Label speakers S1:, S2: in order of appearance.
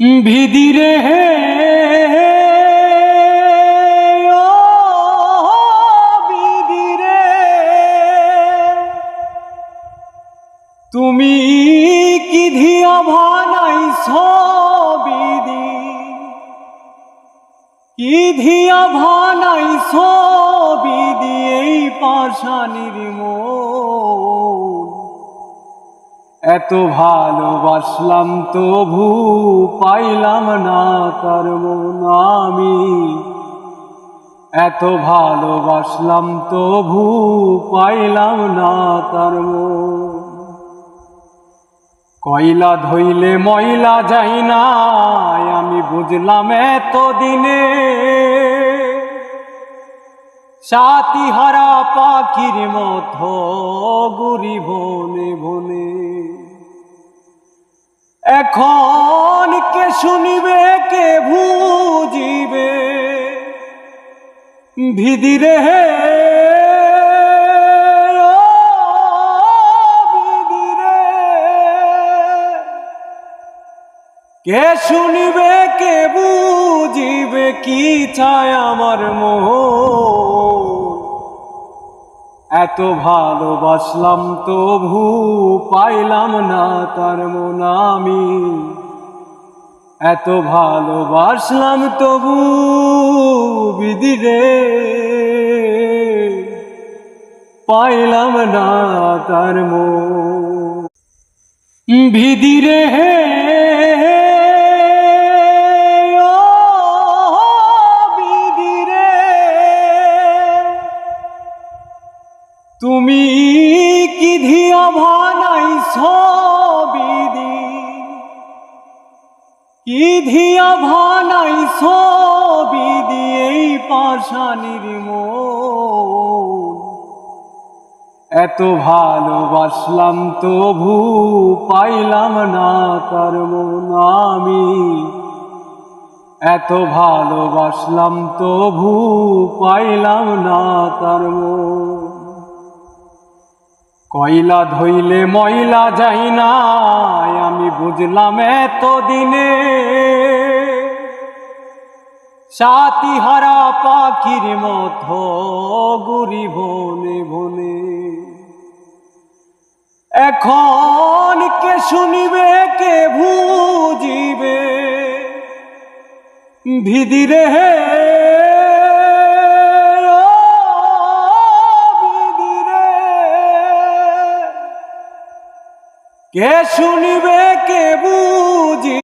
S1: ভিদিরে হে ও ভিদিরে, তুমি কি ধিয়া ভানাইছো বিদি, কি ধিয়া ভানাইছো বিদি এই পাষাণীর মন। এত ভালোবাসলাম তবু পাইলাম না তার মন আমি, এত ভালোবাসলাম তবু পাইলাম না তার মন। কয়লা ধইলে ময়লা যায় না আমি বুঝলাম এতদিনে, সাথীহারা পাখির মতো ঘুরি বনে বনে। এখন কে শুনিবে কে বুঝিবে ভিদিরে হে ও ভিদিরে, কে শুনিবে কে বুঝিবে কি চায় আমার মোহ। এত ভালোবাসলাম তবু পাইলাম না তার মন আমি, এত ভালোবাসলাম তবু বিদিরে পাইলাম না তার মন। ভিদিরে হে ও ভিদিরে, তুমি কি ধিয়া ভানাইছো বিদি, কি ধিয়া ভানাইছো বিদি এই পাষাণীর মন। এত ভালোবাসলাম তবু পাইলাম না তার মন আমি, এত ভালোবাসলাম তবু পাইলাম না তার মন। কয়লা ধইলে ময়লা যায় না আমি বুঝলাম এতদিনে, সাথীহারা পাখির মতো ঘুরি বনে বনে। এখন কে শুনিবে কে বুঝিবে ভিদিরে হে ও ভিদিরে, কে শুনিবে কে বুঝি